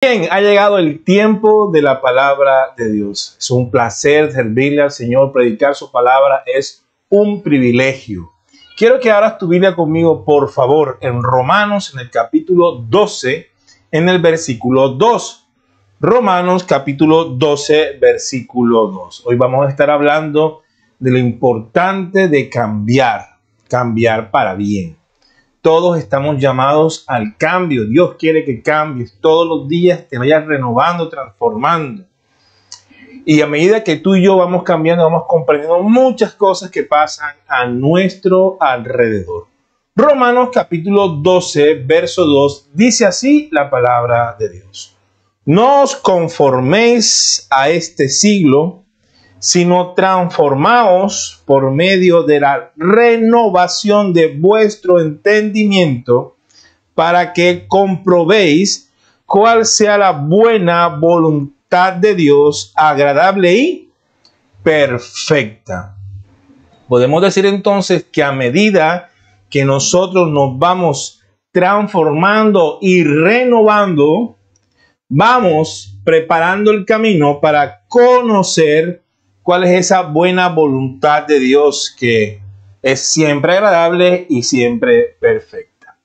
Bien, ha llegado el tiempo de la palabra de Dios. Es un placer servirle al Señor, predicar su palabra es un privilegio. Quiero que abras tu Biblia conmigo, por favor, en Romanos, en el capítulo 12, en el versículo 2. Romanos, capítulo 12, versículo 2. Hoy vamos a estar hablando de lo importante de cambiar para bien. Todos estamos llamados al cambio. Dios quiere que cambies todos los días, te vayas renovando, transformando. Y a medida que tú y yo vamos cambiando, vamos comprendiendo muchas cosas que pasan a nuestro alrededor. Romanos capítulo 12, verso 2, dice así la palabra de Dios. No os conforméis a este siglo, sino transformaos por medio de la renovación de vuestro entendimiento, para que comprobéis cuál sea la buena voluntad de Dios, agradable y perfecta. Podemos decir entonces que a medida que nosotros nos vamos transformando y renovando, vamos preparando el camino para conocer cuál es esa buena voluntad de Dios, que es siempre agradable y siempre perfecta.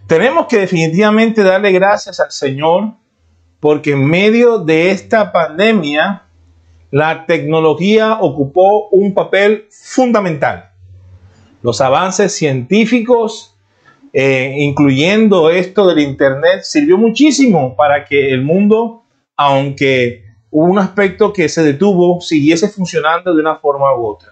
Tenemos que definitivamente darle gracias al Señor, porque en medio de esta pandemia la tecnología ocupó un papel fundamental. Los avances científicos, incluyendo esto del Internet, sirvió muchísimo para que el mundo, aunque hubo un aspecto que se detuvo, siguiese funcionando de una forma u otra.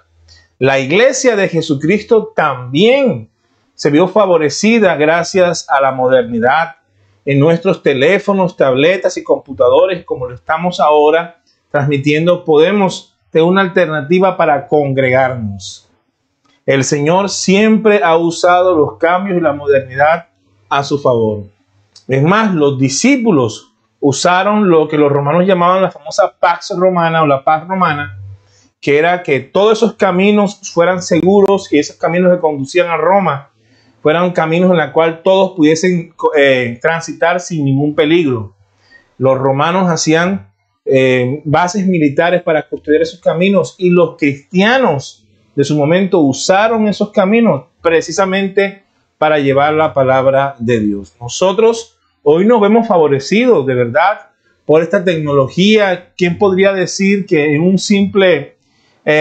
La iglesia de Jesucristo también se vio favorecida gracias a la modernidad. En nuestros teléfonos, tabletas y computadores, como lo estamos ahora transmitiendo, podemos tener una alternativa para congregarnos. El Señor siempre ha usado los cambios y la modernidad a su favor. Es más, los discípulos usaron lo que los romanos llamaban la famosa Pax Romana o la paz romana, que era que todos esos caminos fueran seguros y esos caminos que conducían a Roma fueran caminos en los cuales todos pudiesen transitar sin ningún peligro. Los romanos hacían bases militares para custodiar esos caminos, y los cristianos de su momento usaron esos caminos precisamente para llevar la palabra de Dios. Nosotros hoy nos vemos favorecidos de verdad por esta tecnología. ¿Quién podría decir que en un simple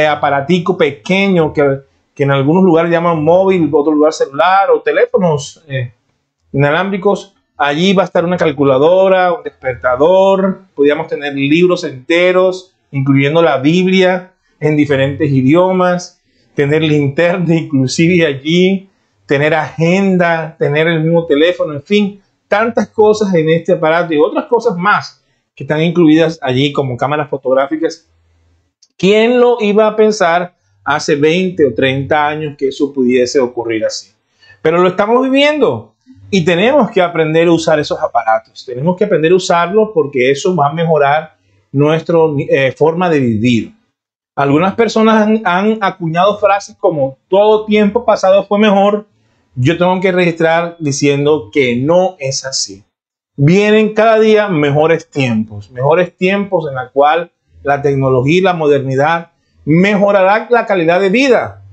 aparatico pequeño que en algunos lugares llaman móvil, en otro lugar celular o teléfonos inalámbricos, allí va a estar una calculadora, un despertador? Podríamos tener libros enteros, incluyendo la Biblia en diferentes idiomas, tener linterna inclusive allí, tener agenda, tener el mismo teléfono, en fin, tantas cosas en este aparato y otras cosas más que están incluidas allí como cámaras fotográficas. ¿Quién lo iba a pensar hace 20 o 30 años que eso pudiese ocurrir así? Pero lo estamos viviendo y tenemos que aprender a usar esos aparatos. Tenemos que aprender a usarlos porque eso va a mejorar nuestra forma de vivir. Algunas personas han acuñado frases como todo tiempo pasado fue mejor. Yo tengo que registrar diciendo que no es así. Vienen cada día mejores tiempos en la cual la tecnología y la modernidad mejorará la calidad de vida.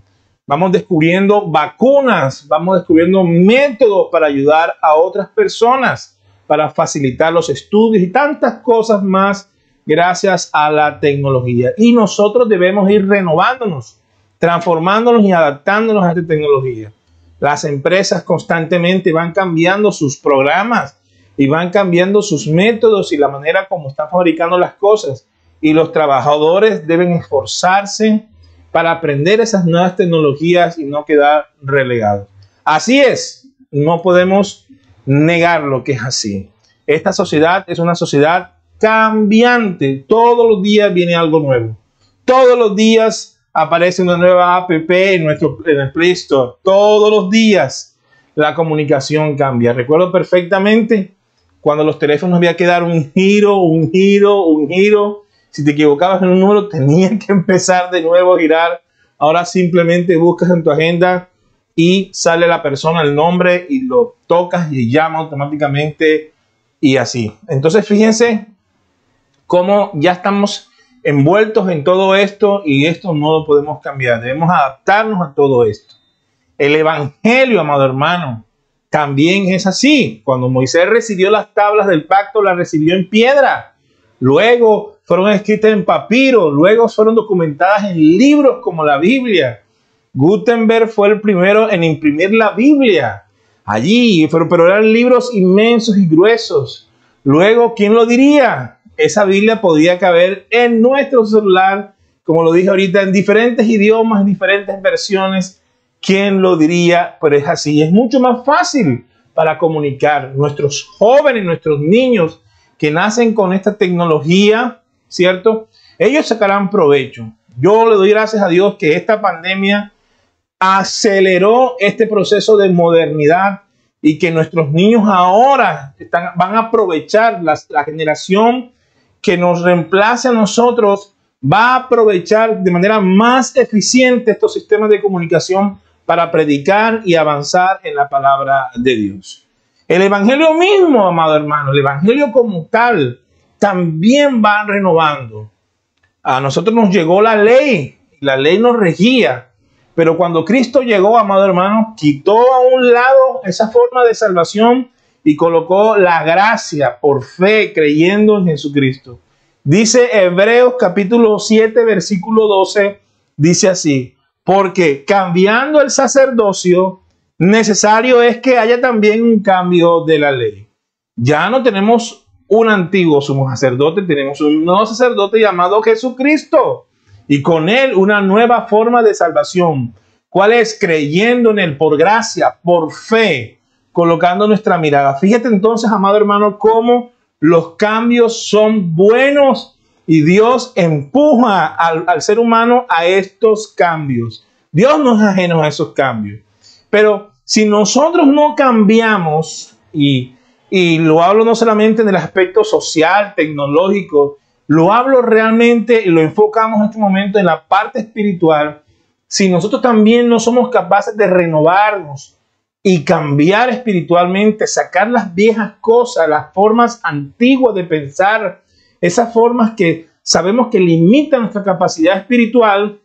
Vamos descubriendo vacunas, vamos descubriendo métodos para ayudar a otras personas, para facilitar los estudios y tantas cosas más gracias a la tecnología. Y nosotros debemos ir renovándonos, transformándonos y adaptándonos a esta tecnología. Las empresas constantemente van cambiando sus programas y van cambiando sus métodos y la manera como están fabricando las cosas. Y los trabajadores deben esforzarse para aprender esas nuevas tecnologías y no quedar relegados. Así es, no podemos negar lo que es así. Esta sociedad es una sociedad cambiante. Todos los días viene algo nuevo. Todos los días aparece una nueva app en el Play Store. Todos los días la comunicación cambia. Recuerdo perfectamente cuando los teléfonos había que dar un giro. Si te equivocabas en un número, tenías que empezar de nuevo a girar. Ahora simplemente buscas en tu agenda y sale la persona, el nombre, y lo tocas y llama automáticamente y así. Entonces fíjense cómo ya estamos envueltos en todo esto y esto no lo podemos cambiar. Debemos adaptarnos a todo esto. El evangelio, amado hermano, también es así. Cuando Moisés recibió las tablas del pacto, las recibió en piedra. Luego fueron escritas en papiro. Luego fueron documentadas en libros como la Biblia. Gutenberg fue el primero en imprimir la Biblia. Allí, pero eran libros inmensos y gruesos. Luego, ¿quién lo diría? Esa Biblia podía caber en nuestro celular, como lo dije ahorita, en diferentes idiomas, en diferentes versiones. ¿Quién lo diría? Pero es así. Es mucho más fácil para comunicar. Nuestros jóvenes, nuestros niños que nacen con esta tecnología, ¿cierto? Ellos sacarán provecho. Yo le doy gracias a Dios que esta pandemia aceleró este proceso de modernidad y que nuestros niños ahora van a aprovechar la generación que nos reemplace a nosotros, va a aprovechar de manera más eficiente estos sistemas de comunicación para predicar y avanzar en la palabra de Dios. El evangelio mismo, amado hermano, el evangelio como tal, también va renovando. A nosotros nos llegó la ley nos regía, pero cuando Cristo llegó, amado hermano, quitó a un lado esa forma de salvación y colocó la gracia por fe, creyendo en Jesucristo. Dice Hebreos capítulo 7, versículo 12, dice así: porque cambiando el sacerdocio, necesario es que haya también un cambio de la ley. Ya no tenemos un antiguo sumo sacerdote, tenemos un nuevo sacerdote llamado Jesucristo, y con él una nueva forma de salvación. ¿Cuál es? Creyendo en él por gracia, por fe, colocando nuestra mirada. Fíjate entonces, amado hermano, cómo los cambios son buenos y Dios empuja al ser humano a estos cambios. Dios no es ajeno a esos cambios. Pero si nosotros no cambiamos, y lo hablo no solamente en el aspecto social, tecnológico, lo hablo realmente y lo enfocamos en este momento en la parte espiritual. Si nosotros también no somos capaces de renovarnos y cambiar espiritualmente, sacar las viejas cosas, las formas antiguas de pensar, esas formas que sabemos que limitan nuestra capacidad espiritual,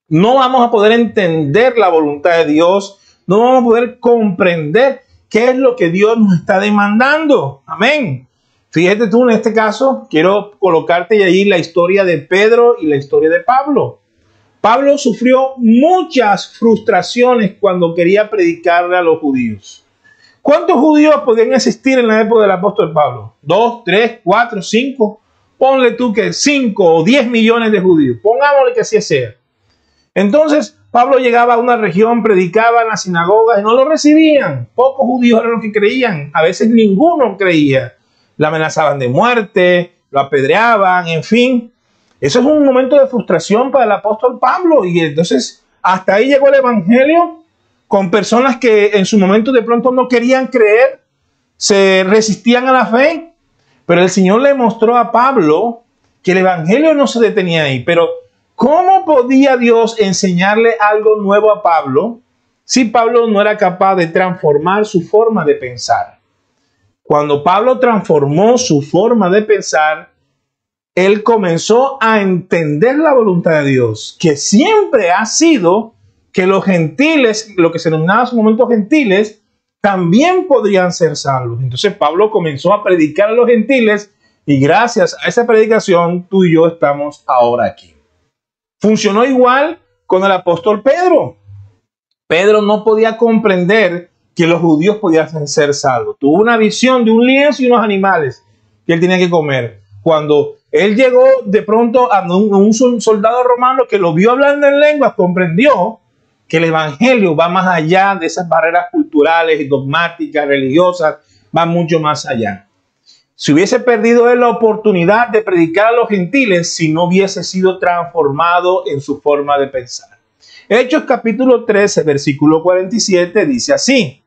no vamos a poder entender la voluntad de Dios, no vamos a poder comprender qué es lo que Dios nos está demandando. Amén. Fíjate tú, en este caso, quiero colocarte allí la historia de Pedro y la historia de Pablo. Pablo sufrió muchas frustraciones cuando quería predicarle a los judíos. ¿Cuántos judíos podían existir en la época del apóstol Pablo? 2, 3, 4, 5. Ponle tú que 5 o 10 millones de judíos. Pongámosle que así sea. Entonces, Pablo llegaba a una región, predicaba en las sinagogas y no lo recibían. Pocos judíos eran los que creían. A veces ninguno creía. Le amenazaban de muerte, lo apedreaban, en fin. Eso es un momento de frustración para el apóstol Pablo. Y entonces, hasta ahí llegó el evangelio con personas que en su momento de pronto no querían creer, se resistían a la fe. Pero el Señor le mostró a Pablo que el evangelio no se detenía ahí. Pero ¿cómo podía Dios enseñarle algo nuevo a Pablo si Pablo no era capaz de transformar su forma de pensar? Cuando Pablo transformó su forma de pensar, él comenzó a entender la voluntad de Dios, que siempre ha sido que los gentiles, lo que se denominaba en su momento gentiles, también podrían ser salvos. Entonces Pablo comenzó a predicar a los gentiles y gracias a esa predicación tú y yo estamos ahora aquí. Funcionó igual con el apóstol Pedro. Pedro no podía comprender que los judíos podían ser salvos. Tuvo una visión de un lienzo y unos animales que él tenía que comer. Cuando él llegó de pronto a un soldado romano que lo vio hablando en lenguas, comprendió que el evangelio va más allá de esas barreras culturales y dogmáticas, religiosas, va mucho más allá. Si hubiese perdido él la oportunidad de predicar a los gentiles, si no hubiese sido transformado en su forma de pensar. Hechos capítulo 13, versículo 47 dice así: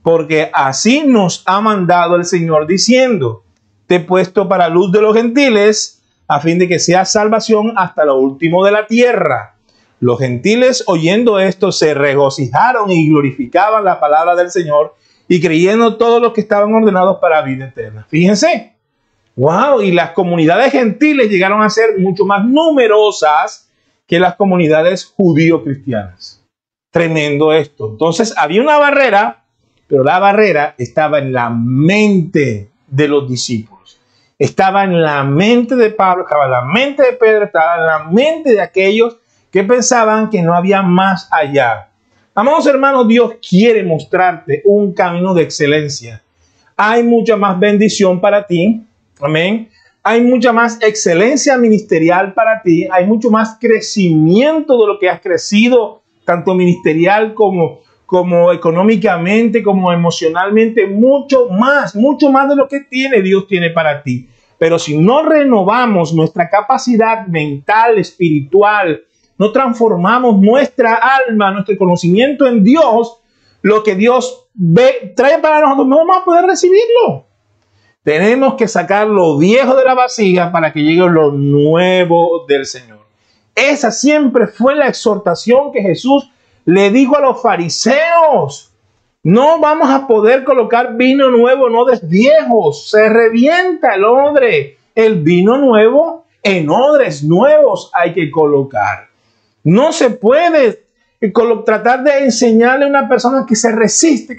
porque así nos ha mandado el Señor diciendo, te he puesto para luz de los gentiles, a fin de que sea salvación hasta lo último de la tierra. Los gentiles, oyendo esto, se regocijaron y glorificaban la palabra del Señor, y creyendo todos los que estaban ordenados para vida eterna. Fíjense, wow, y las comunidades gentiles llegaron a ser mucho más numerosas que las comunidades judío-cristianas. Tremendo esto. Entonces había una barrera, pero la barrera estaba en la mente de los discípulos. Estaba en la mente de Pablo, estaba en la mente de Pedro, estaba en la mente de aquellos que pensaban que no había más allá. Amados hermanos, Dios quiere mostrarte un camino de excelencia. Hay mucha más bendición para ti. Amén. Hay mucha más excelencia ministerial para ti. Hay mucho más crecimiento de lo que has crecido, tanto ministerial como económicamente, como emocionalmente. Mucho más de lo que Dios tiene para ti. Pero si no renovamos nuestra capacidad mental, espiritual, no transformamos nuestra alma, nuestro conocimiento en Dios, lo que Dios trae para nosotros, no vamos a poder recibirlo. Tenemos que sacar lo viejo de la vasija para que llegue lo nuevo del Señor. Esa siempre fue la exhortación que Jesús le dijo a los fariseos. No vamos a poder colocar vino nuevo en odres viejos. Se revienta el odre. El vino nuevo en odres nuevos hay que colocar. No se puede tratar de enseñarle a una persona que se resiste,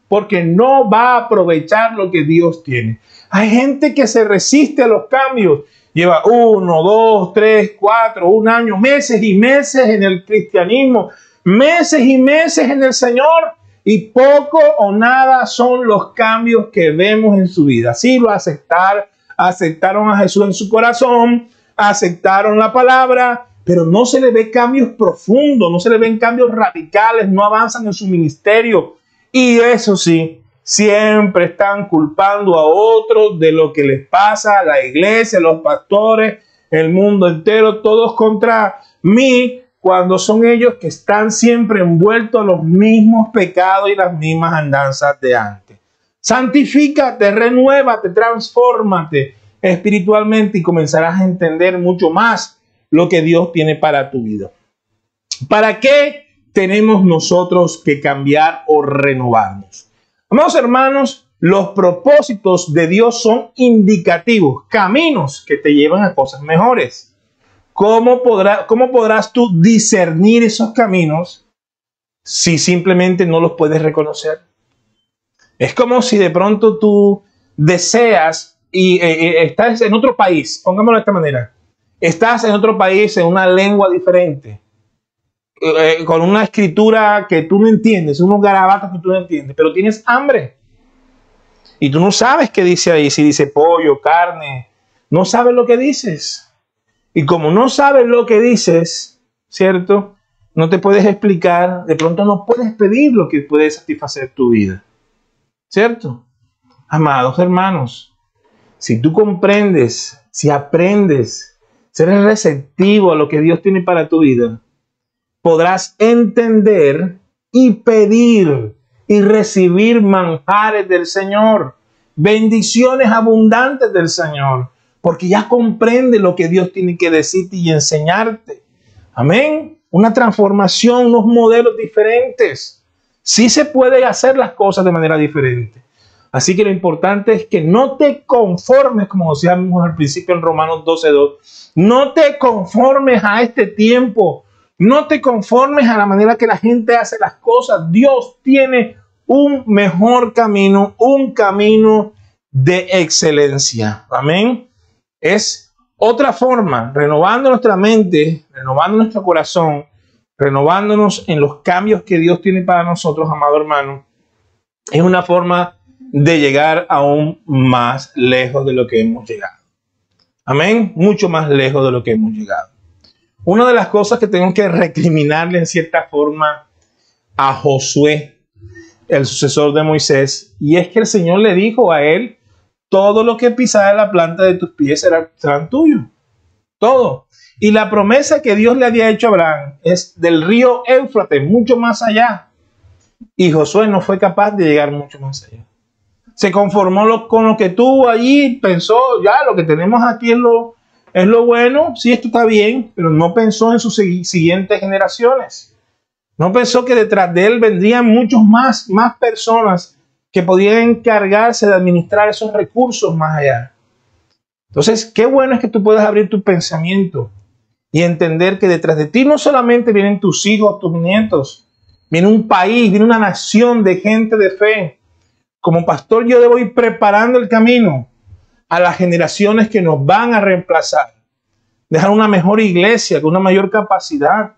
porque no va a aprovechar lo que Dios tiene. Hay gente que se resiste a los cambios. Lleva 1, 2, 3, 4, un año, meses y meses en el cristianismo, meses y meses en el Señor, y poco o nada son los cambios que vemos en su vida. Sí, lo aceptaron a Jesús en su corazón, aceptaron la palabra, pero no se le ve cambios profundos, no se le ven cambios radicales, no avanzan en su ministerio. Y eso sí, siempre están culpando a otros de lo que les pasa, a la iglesia, los pastores, el mundo entero, todos contra mí, cuando son ellos que están siempre envueltos en los mismos pecados y las mismas andanzas de antes. Santifícate, renuévate, transfórmate espiritualmente y comenzarás a entender mucho más lo que Dios tiene para tu vida. ¿Para qué tenemos nosotros que cambiar o renovarnos? Amados hermanos, los propósitos de Dios son indicativos, caminos que te llevan a cosas mejores. ¿Cómo podrás tú discernir esos caminos si simplemente no los puedes reconocer? Es como si de pronto tú deseas y estás en otro país, pongámoslo de esta manera. Estás en otro país, en una lengua diferente, con una escritura que tú no entiendes, unos garabatos que tú no entiendes, pero tienes hambre. Y tú no sabes qué dice ahí, si dice pollo, carne, no sabes lo que dices. Y como no sabes lo que dices, ¿cierto? No te puedes explicar, de pronto no puedes pedir lo que puede satisfacer tu vida, ¿cierto? Amados hermanos, si tú comprendes, si aprendes, si eres receptivo a lo que Dios tiene para tu vida, podrás entender y pedir y recibir manjares del Señor, bendiciones abundantes del Señor, porque ya comprende lo que Dios tiene que decirte y enseñarte. Amén. Una transformación, unos modelos diferentes. Sí se puede hacer las cosas de manera diferente. Así que lo importante es que no te conformes, como decíamos al principio en Romanos 12:2, no te conformes a este tiempo, no te conformes a la manera que la gente hace las cosas. Dios tiene un mejor camino, un camino de excelencia. Amén. Es otra forma, renovando nuestra mente, renovando nuestro corazón, renovándonos en los cambios que Dios tiene para nosotros, amado hermano. Es una forma de llegar aún más lejos de lo que hemos llegado. Amén. Mucho más lejos de lo que hemos llegado. Una de las cosas que tengo que recriminarle en cierta forma a Josué, el sucesor de Moisés, y es que el Señor le dijo a él: todo lo que pisara la planta de tus pies serán tuyos. Todo. Y la promesa que Dios le había hecho a Abraham es del río Éufrates, mucho más allá. Y Josué no fue capaz de llegar mucho más allá. Se conformó con lo que tuvo allí, pensó, ya lo que tenemos aquí es lo bueno, sí, esto está bien, pero no pensó en sus siguientes generaciones. No pensó que detrás de él vendrían muchos más personas que podían encargarse de administrar esos recursos más allá. Entonces, qué bueno es que tú puedas abrir tu pensamiento y entender que detrás de ti no solamente vienen tus hijos, tus nietos, viene un país, viene una nación de gente de fe. Como pastor yo debo ir preparando el camino a las generaciones que nos van a reemplazar. Dejar una mejor iglesia con una mayor capacidad,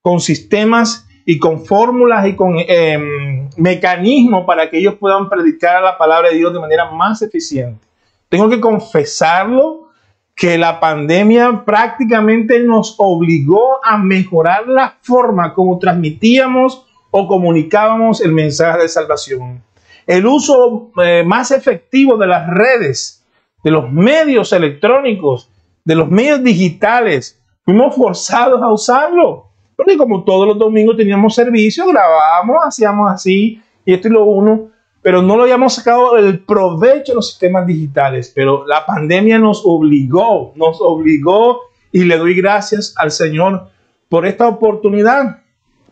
con sistemas y con fórmulas y con mecanismos para que ellos puedan predicar la palabra de Dios de manera más eficiente. Tengo que confesarlo, que la pandemia prácticamente nos obligó a mejorar la forma como transmitíamos o comunicábamos el mensaje de salvación. El uso más efectivo de las redes, de los medios electrónicos, de los medios digitales, fuimos forzados a usarlo. Porque como todos los domingos teníamos servicio, grabábamos, hacíamos así, y esto y lo uno, pero no lo habíamos sacado el provecho de los sistemas digitales. Pero la pandemia nos obligó, y le doy gracias al Señor por esta oportunidad,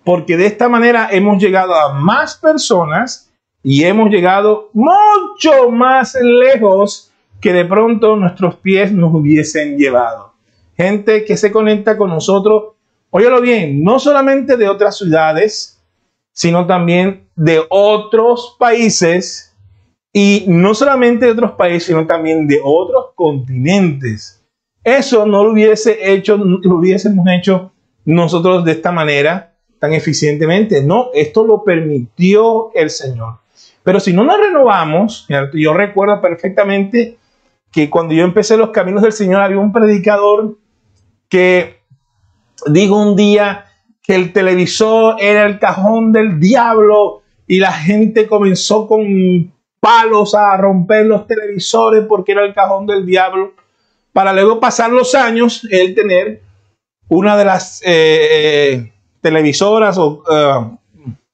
porque de esta manera hemos llegado a más personas y hemos llegado mucho más lejos que de pronto nuestros pies nos hubiesen llevado. Gente que se conecta con nosotros, óyelo bien, no solamente de otras ciudades, sino también de otros países, y no solamente de otros países, sino también de otros continentes. Eso no lo hubiésemos hecho nosotros de esta manera tan eficientemente. No, esto lo permitió el Señor. Pero si no nos renovamos, yo recuerdo perfectamente que cuando yo empecé los caminos del Señor había un predicador que dijo un día que el televisor era el cajón del diablo y la gente comenzó con palos a romper los televisores porque era el cajón del diablo, para luego pasar los años él tener una de las televisoras o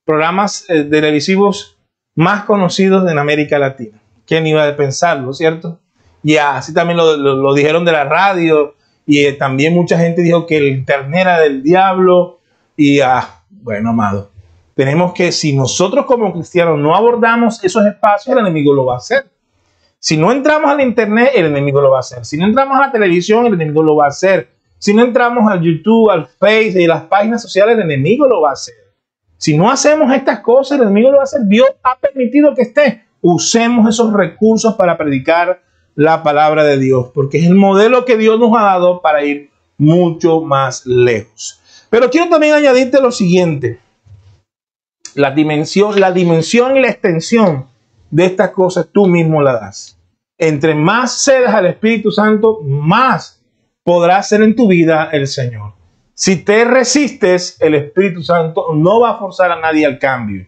programas televisivos más conocidos en América Latina. ¿Quién iba a pensarlo, cierto? Y así también lo dijeron de la radio, y también mucha gente dijo que el internet era del diablo. Y bueno, amado, tenemos que, si nosotros como cristianos no abordamos esos espacios, el enemigo lo va a hacer. Si no entramos al internet, el enemigo lo va a hacer. Si no entramos a la televisión, el enemigo lo va a hacer. Si no entramos al YouTube, al Facebook y las páginas sociales, el enemigo lo va a hacer. Si no hacemos estas cosas, el enemigo lo va a hacer. Dios ha permitido que esté. Usemos esos recursos para predicar la palabra de Dios, porque es el modelo que Dios nos ha dado para ir mucho más lejos. Pero quiero también añadirte lo siguiente: la dimensión y la extensión de estas cosas tú mismo la das. Entre más cedas al Espíritu Santo, más podrá hacer en tu vida el Señor. Si te resistes, el Espíritu Santo no va a forzar a nadie al cambio.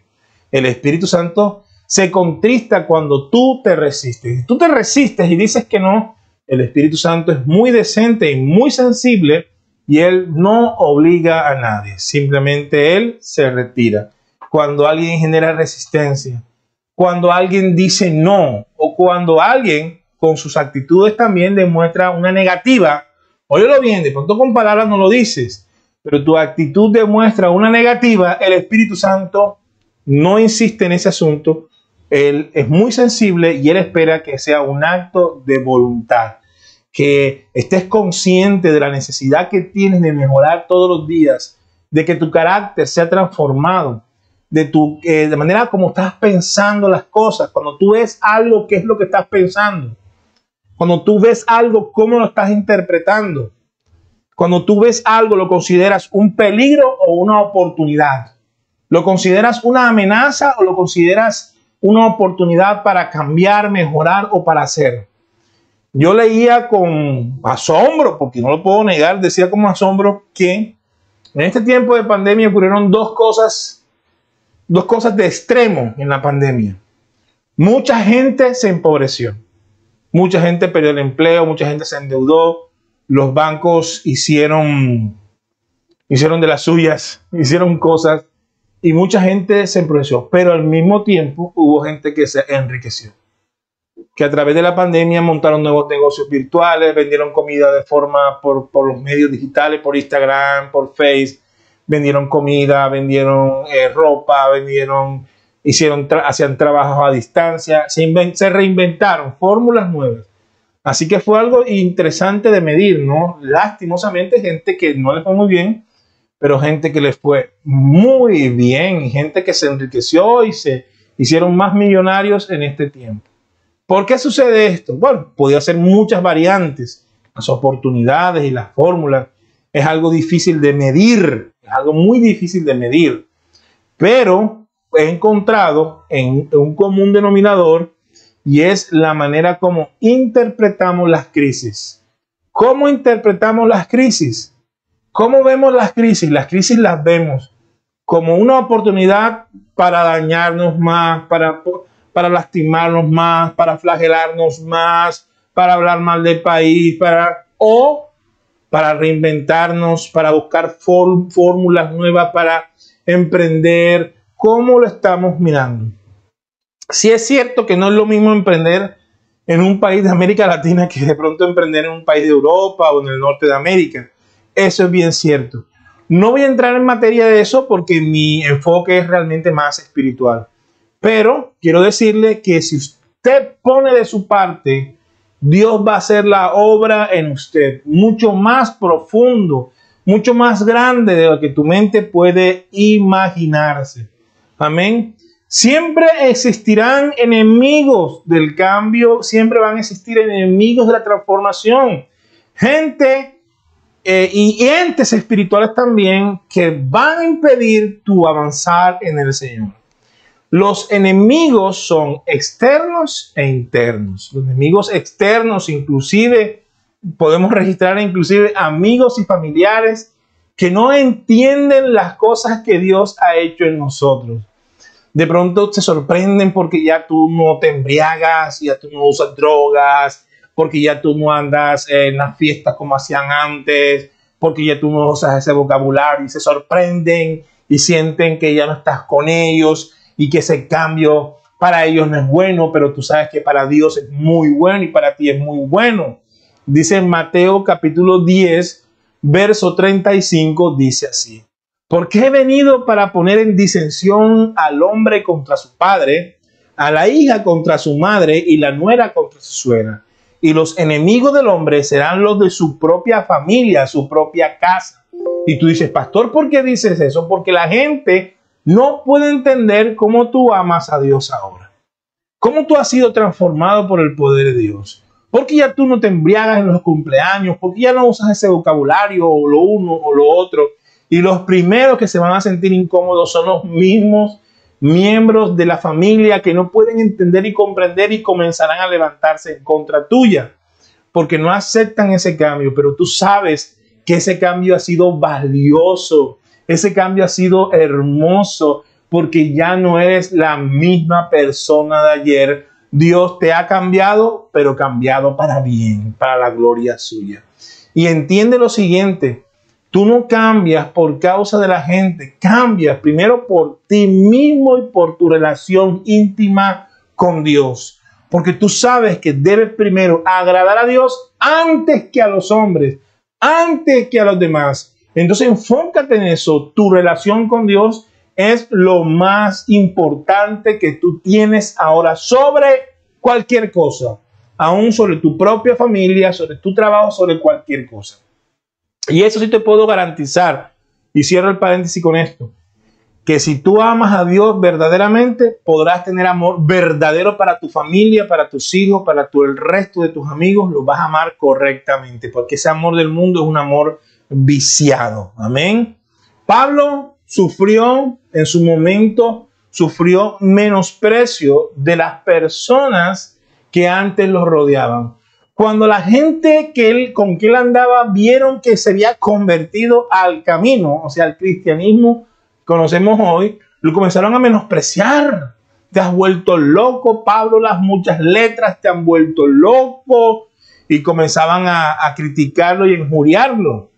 El Espíritu Santo se contrista cuando tú te resistes. Si tú te resistes y dices que no, el Espíritu Santo es muy decente y muy sensible y Él no obliga a nadie. Simplemente Él se retira. Cuando alguien genera resistencia, cuando alguien dice no, o cuando alguien con sus actitudes también demuestra una negativa, óyelo bien, de pronto con palabras no lo dices, pero tu actitud demuestra una negativa, el Espíritu Santo no insiste en ese asunto. Él es muy sensible y Él espera que sea un acto de voluntad, que estés consciente de la necesidad que tienes de mejorar todos los días, de que tu carácter sea transformado, de manera como estás pensando las cosas. Cuando tú ves algo, ¿qué es lo que estás pensando? Cuando tú ves algo, ¿cómo lo estás interpretando? Cuando tú ves algo, ¿lo consideras un peligro o una oportunidad? ¿Lo consideras una amenaza o lo consideras una oportunidad para cambiar, mejorar o para hacer? Yo leía con asombro, porque no lo puedo negar, decía con asombro que en este tiempo de pandemia ocurrieron dos cosas de extremo en la pandemia. Mucha gente se empobreció, mucha gente perdió el empleo, mucha gente se endeudó, los bancos hicieron de las suyas, hicieron cosas y mucha gente se empobreció, pero al mismo tiempo hubo gente que se enriqueció, que a través de la pandemia montaron nuevos negocios virtuales, vendieron comida de forma por los medios digitales, por Instagram, por Facebook, vendieron comida, vendieron ropa, hacían trabajos a distancia, se reinventaron fórmulas nuevas. Así que fue algo interesante de medir, ¿no? Lastimosamente, gente que no les fue muy bien, pero gente que les fue muy bien, gente que se enriqueció y se hicieron más millonarios en este tiempo. ¿Por qué sucede esto? Bueno, podía ser muchas variantes, las oportunidades y las fórmulas. Es algo difícil de medir, es algo muy difícil de medir, pero he encontrado en un común denominador y es la manera como interpretamos las crisis. ¿Cómo interpretamos las crisis? ¿Cómo vemos las crisis? Las crisis las vemos como una oportunidad para dañarnos más, para lastimarnos más, para flagelarnos más, para hablar mal del país, o para reinventarnos, para buscar fórmulas nuevas, para emprender. ¿Cómo lo estamos mirando? Sí es cierto que no es lo mismo emprender en un país de América Latina que de pronto emprender en un país de Europa o en el norte de América. Eso es bien cierto. No voy a entrar en materia de eso porque mi enfoque es realmente más espiritual. Pero quiero decirle que si usted pone de su parte, Dios va a hacer la obra en usted mucho más profundo, mucho más grande de lo que tu mente puede imaginarse. Amén. Siempre existirán enemigos del cambio, siempre van a existir enemigos de la transformación. Gente y entes espirituales también que van a impedir tu avanzar en el Señor. Los enemigos son externos e internos. Los enemigos externos, inclusive, podemos registrar inclusive amigos y familiares que no entienden las cosas que Dios ha hecho en nosotros. De pronto se sorprenden porque ya tú no te embriagas, ya tú no usas drogas, porque ya tú no andas en las fiestas como hacían antes, porque ya tú no usas ese vocabulario, y se sorprenden y sienten que ya no estás con ellos y que ese cambio para ellos no es bueno, pero tú sabes que para Dios es muy bueno y para ti es muy bueno. Dice en Mateo capítulo 10, verso 35, dice así: porque he venido para poner en disensión al hombre contra su padre, a la hija contra su madre y la nuera contra su suegra. Y los enemigos del hombre serán los de su propia familia, su propia casa. Y tú dices, pastor, ¿por qué dices eso? Porque la gente no puede entender cómo tú amas a Dios ahora. Cómo tú has sido transformado por el poder de Dios. Porque ya tú no te embriagas en los cumpleaños, porque ya no usas ese vocabulario o lo uno o lo otro. Y los primeros que se van a sentir incómodos son los mismos miembros de la familia que no pueden entender y comprender y comenzarán a levantarse en contra tuya porque no aceptan ese cambio. Pero tú sabes que ese cambio ha sido valioso, ese cambio ha sido hermoso, porque ya no eres la misma persona de ayer. Dios te ha cambiado, pero cambiado para bien, para la gloria suya. Y entiende lo siguiente: tú no cambias por causa de la gente, cambias primero por ti mismo y por tu relación íntima con Dios. Porque tú sabes que debes primero agradar a Dios antes que a los hombres, antes que a los demás. Entonces enfócate en eso. Tu relación con Dios es lo más importante que tú tienes ahora sobre cualquier cosa, aún sobre tu propia familia, sobre tu trabajo, sobre cualquier cosa. Y eso sí te puedo garantizar, y cierro el paréntesis con esto, que si tú amas a Dios verdaderamente, podrás tener amor verdadero para tu familia, para tus hijos, para el resto de tus amigos. Los vas a amar correctamente, porque ese amor del mundo es un amor viciado. Amén. Pablo sufrió en su momento, sufrió menosprecio de las personas que antes lo rodeaban. Cuando la gente con que él andaba vieron que se había convertido al camino, o sea, al cristianismo que conocemos hoy, lo comenzaron a menospreciar. Te has vuelto loco, Pablo, las muchas letras te han vuelto loco. Y comenzaban a criticarlo y injuriarlo,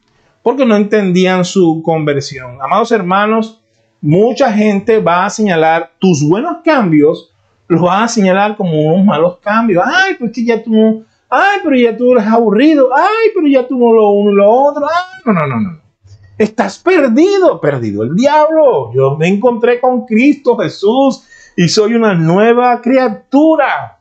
porque no entendían su conversión. Amados hermanos, mucha gente va a señalar tus buenos cambios, los va a señalar como unos malos cambios. Ay, pues que ya tú no... Ay, pero ya tú eres aburrido. Ay, pero ya tú no lo uno y lo otro. Ay, no. estás perdido, perdido el diablo. Yo me encontré con Cristo Jesús y soy una nueva criatura.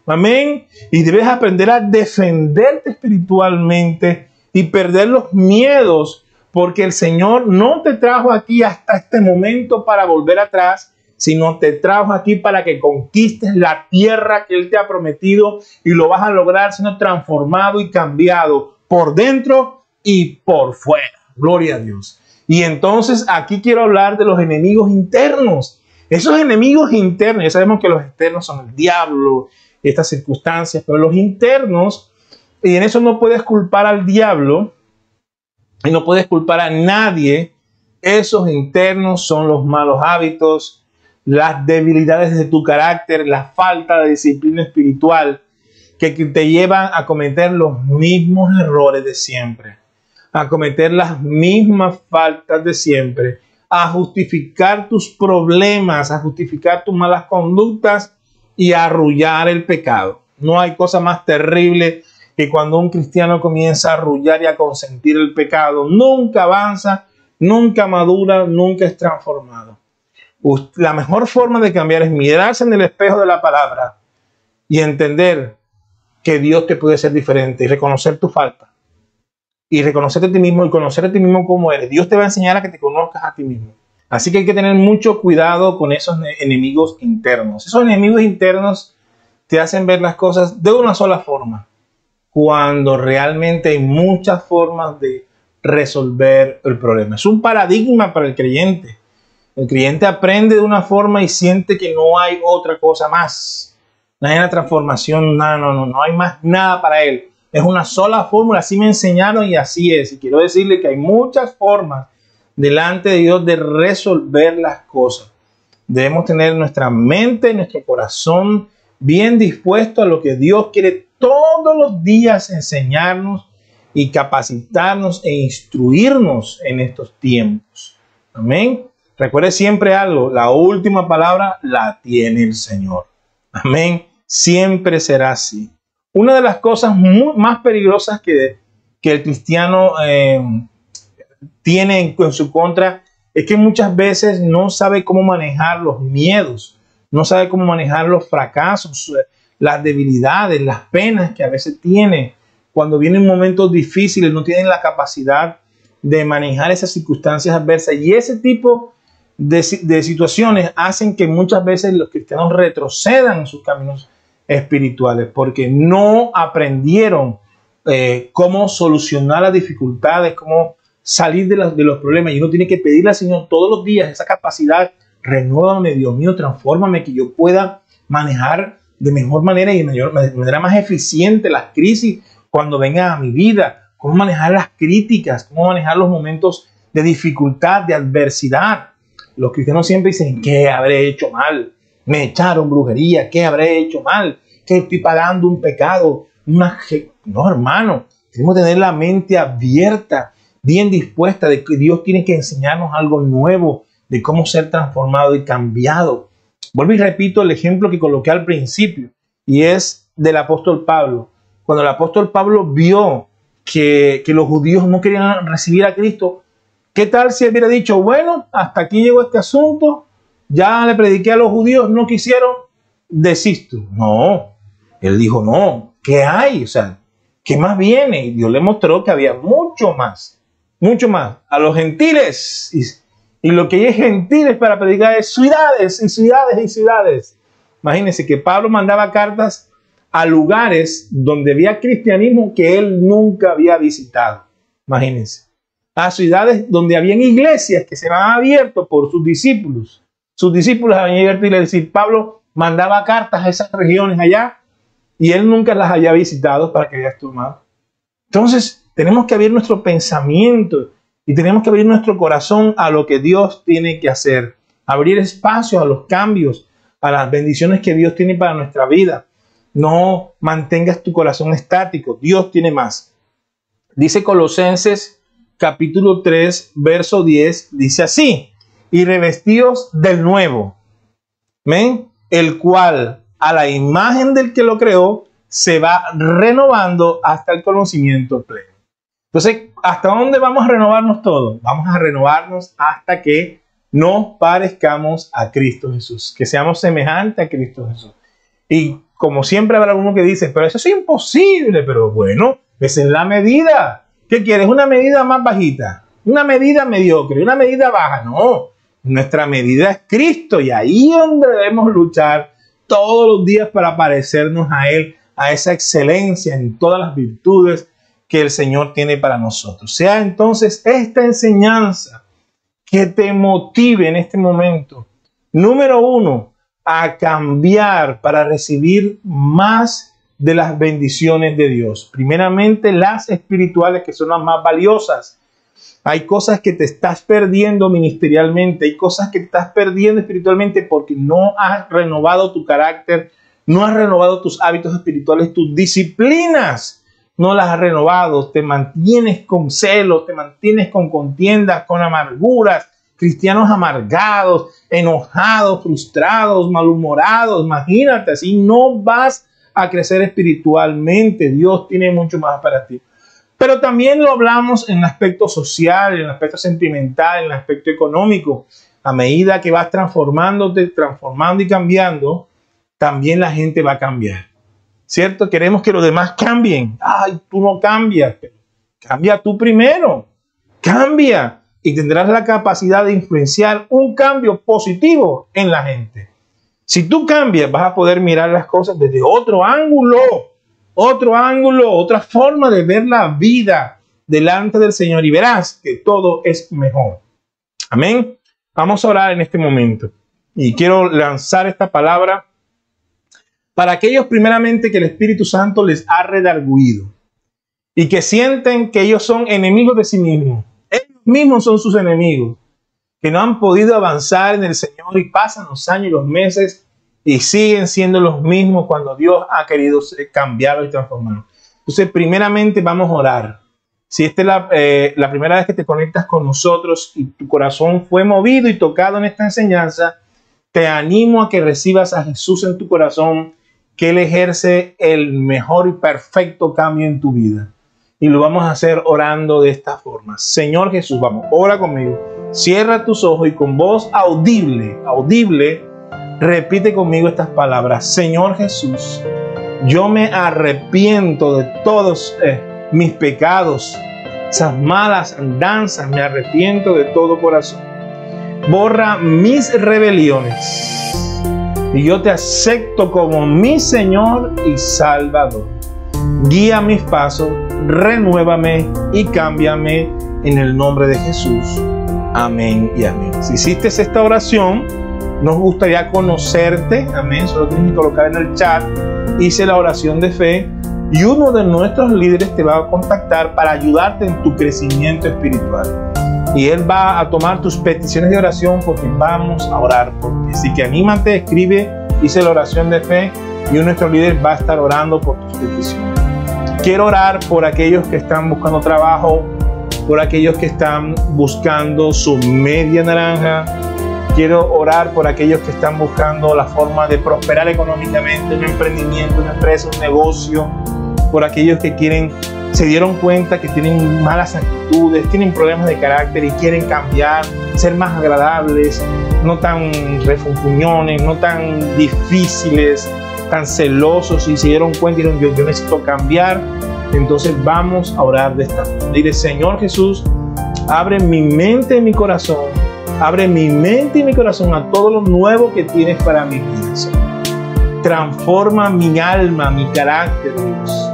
Amén. Y debes aprender a defenderte espiritualmente y perder los miedos, porque el Señor no te trajo aquí hasta este momento para volver atrás, sino te trajo aquí para que conquistes la tierra que Él te ha prometido, y lo vas a lograr siendo transformado y cambiado por dentro y por fuera. Gloria a Dios. Y entonces aquí quiero hablar de los enemigos internos. Esos enemigos internos, ya sabemos que los externos son el diablo, estas circunstancias, pero los internos, y en eso no puedes culpar al diablo y no puedes culpar a nadie. Esos internos son los malos hábitos, las debilidades de tu carácter, la falta de disciplina espiritual que te llevan a cometer los mismos errores de siempre, a cometer las mismas faltas de siempre, a justificar tus problemas, a justificar tus malas conductas y a arrullar el pecado. No hay cosa más terrible que cuando un cristiano comienza a arrullar y a consentir el pecado. Nunca avanza, nunca madura, nunca es transformado. La mejor forma de cambiar es mirarse en el espejo de la palabra y entender que Dios te puede ser diferente y reconocer tu falta y reconocerte a ti mismo y conocer a ti mismo como eres. Dios te va a enseñar a que te conozcas a ti mismo. Así que hay que tener mucho cuidado con esos enemigos internos. Esos enemigos internos te hacen ver las cosas de una sola forma, cuando realmente hay muchas formas de resolver el problema. Es un paradigma para el creyente. El creyente aprende de una forma y siente que no hay otra cosa más. No hay una transformación, no hay más nada para él. Es una sola fórmula, así me enseñaron y así es. Y quiero decirle que hay muchas formas delante de Dios de resolver las cosas. Debemos tener nuestra mente, nuestro corazón bien dispuesto a lo que Dios quiere todos los días enseñarnos y capacitarnos e instruirnos en estos tiempos. Amén. Recuerde siempre algo, la última palabra la tiene el Señor. Amén. Siempre será así. Una de las cosas más peligrosas que el cristiano tiene en su contra es que muchas veces no sabe cómo manejar los miedos, no sabe cómo manejar los fracasos, las debilidades, las penas que a veces tiene. Cuando vienen momentos difíciles, no tienen la capacidad de manejar esas circunstancias adversas. Y ese tipo de situaciones hacen que muchas veces los cristianos retrocedan en sus caminos espirituales, porque no aprendieron cómo solucionar las dificultades, cómo salir de los problemas. Y uno tiene que pedirle al Señor todos los días esa capacidad. Renuévame, Dios mío, transfórmame, que yo pueda manejar de mejor manera y de manera más eficiente las crisis cuando vengan a mi vida. Cómo manejar las críticas, cómo manejar los momentos de dificultad, de adversidad. Los cristianos siempre dicen, ¿qué habré hecho mal? Me echaron brujería, ¿qué habré hecho mal? ¿Que estoy pagando un pecado? No, hermano, tenemos que tener la mente abierta, bien dispuesta, de que Dios tiene que enseñarnos algo nuevo, de cómo ser transformado y cambiado. Vuelvo y repito el ejemplo que coloqué al principio, y es del apóstol Pablo. Cuando el apóstol Pablo vio que los judíos no querían recibir a Cristo, ¿qué tal si él hubiera dicho, bueno, hasta aquí llegó este asunto, ya le prediqué a los judíos, no quisieron, desisto? No, él dijo, no, ¿qué hay? O sea, ¿qué más viene? Y Dios le mostró que había mucho más a los gentiles. Y lo que hay es gentiles para predicar es ciudades y ciudades y ciudades. Imagínense que Pablo mandaba cartas a lugares donde había cristianismo que él nunca había visitado. Imagínense. A ciudades donde habían iglesias que se habían abierto por sus discípulos. Sus discípulos habían abierto y le decían, Pablo mandaba cartas a esas regiones allá y él nunca las había visitado, para que veas tú, hermano. Entonces, tenemos que abrir nuestro pensamiento y tenemos que abrir nuestro corazón a lo que Dios tiene que hacer. Abrir espacio a los cambios, a las bendiciones que Dios tiene para nuestra vida. No mantengas tu corazón estático. Dios tiene más. Dice Colosenses capítulo 3, verso 10, dice así: y revestidos del nuevo, ¿ven? El cual a la imagen del que lo creó se va renovando hasta el conocimiento pleno. Entonces, ¿hasta dónde vamos a renovarnos todos? Vamos a renovarnos hasta que nos parezcamos a Cristo Jesús, que seamos semejantes a Cristo Jesús. Y como siempre habrá uno que dice, pero eso es imposible, pero bueno, esa es la medida. ¿Qué quieres? ¿Una medida más bajita? ¿Una medida mediocre? ¿Una medida baja? No, nuestra medida es Cristo y ahí es donde debemos luchar todos los días para parecernos a Él, a esa excelencia en todas las virtudes que el Señor tiene para nosotros. Sea entonces esta enseñanza que te motive en este momento. Número 1, a cambiar para recibir más de las bendiciones de Dios. Primeramente, las espirituales, que son las más valiosas. Hay cosas que te estás perdiendo ministerialmente, hay cosas que te estás perdiendo espiritualmente porque no has renovado tu carácter, no has renovado tus hábitos espirituales, tus disciplinas no las has renovado, te mantienes con celos, te mantienes con contiendas, con amarguras, cristianos amargados, enojados, frustrados, malhumorados. Imagínate, así no vas a crecer espiritualmente. Dios tiene mucho más para ti. Pero también lo hablamos en el aspecto social, en el aspecto sentimental, en el aspecto económico. A medida que vas transformándote, transformando y cambiando, también la gente va a cambiar. ¿Cierto? Queremos que los demás cambien. Ay, tú no cambias. Cambia tú primero. Cambia. Y tendrás la capacidad de influenciar un cambio positivo en la gente. Si tú cambias, vas a poder mirar las cosas desde otro ángulo, otra forma de ver la vida delante del Señor y verás que todo es mejor. Amén. Vamos a orar en este momento y quiero lanzar esta palabra para aquellos primeramente que el Espíritu Santo les ha redarguido y que sienten que ellos son enemigos de sí mismos. Ellos mismos son sus enemigos, que no han podido avanzar en el Señor y pasan los años y los meses y siguen siendo los mismos cuando Dios ha querido cambiarlos y transformarlos. Entonces, primeramente vamos a orar. Si esta es la primera vez que te conectas con nosotros y tu corazón fue movido y tocado en esta enseñanza, te animo a que recibas a Jesús en tu corazón, que Él ejerce el mejor y perfecto cambio en tu vida. Y lo vamos a hacer orando de esta forma. Señor Jesús, vamos, ora conmigo. Cierra tus ojos y con voz audible, repite conmigo estas palabras. Señor Jesús, yo me arrepiento de todos mis pecados, esas malas andanzas, me arrepiento de todo corazón. Borra mis rebeliones y yo te acepto como mi Señor y Salvador. Guía mis pasos, renuévame y cámbiame en el nombre de Jesús. Amén y amén. Si hiciste esta oración, nos gustaría conocerte. Amén. Solo tienes que colocar en el chat: hice la oración de fe, y uno de nuestros líderes te va a contactar para ayudarte en tu crecimiento espiritual. Y él va a tomar tus peticiones de oración porque vamos a orar por ti. Así que anímate, escribe: hice la oración de fe, y uno de nuestros líderes va a estar orando por tus peticiones. Quiero orar por aquellos que están buscando trabajo, por aquellos que están buscando su media naranja. Quiero orar por aquellos que están buscando la forma de prosperar económicamente, un emprendimiento, una empresa, un negocio. Por aquellos que se dieron cuenta que tienen malas actitudes, tienen problemas de carácter y quieren cambiar, ser más agradables, no tan refunfuñones, no tan difíciles, tan celosos, y se dieron cuenta y dijeron: yo necesito cambiar. Entonces vamos a orar de esta forma. Dile: Señor Jesús, abre mi mente y mi corazón. Abre mi mente y mi corazón a todo lo nuevo que tienes para mi vida, Señor. Transforma mi alma, mi carácter, Dios.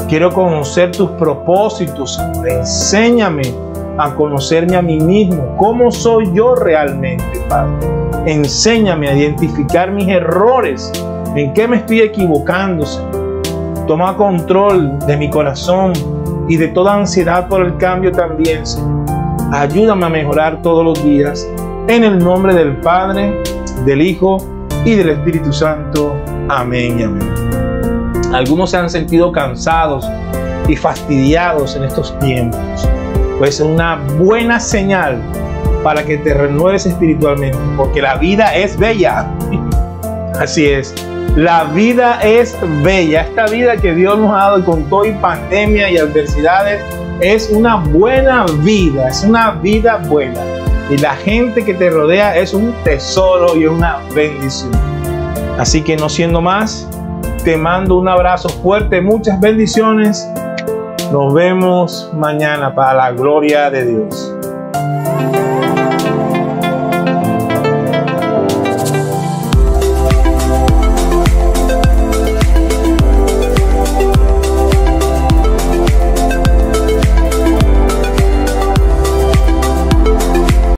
Quiero conocer tus propósitos, Señor. Enséñame a conocerme a mí mismo. ¿Cómo soy yo realmente, Padre? Enséñame a identificar mis errores. ¿En qué me estoy equivocando, Señor? Toma control de mi corazón y de toda ansiedad por el cambio también, Señor. Ayúdame a mejorar todos los días. En el nombre del Padre, del Hijo y del Espíritu Santo. Amén y amén. Algunos se han sentido cansados y fastidiados en estos tiempos. Puede ser una buena señal para que te renueves espiritualmente, porque la vida es bella. Así es. La vida es bella. Esta vida que Dios nos ha dado con toda pandemia y adversidades, es una buena vida, es una vida buena. Y la gente que te rodea es un tesoro y es una bendición. Así que no siendo más, te mando un abrazo fuerte, muchas bendiciones. Nos vemos mañana para la gloria de Dios.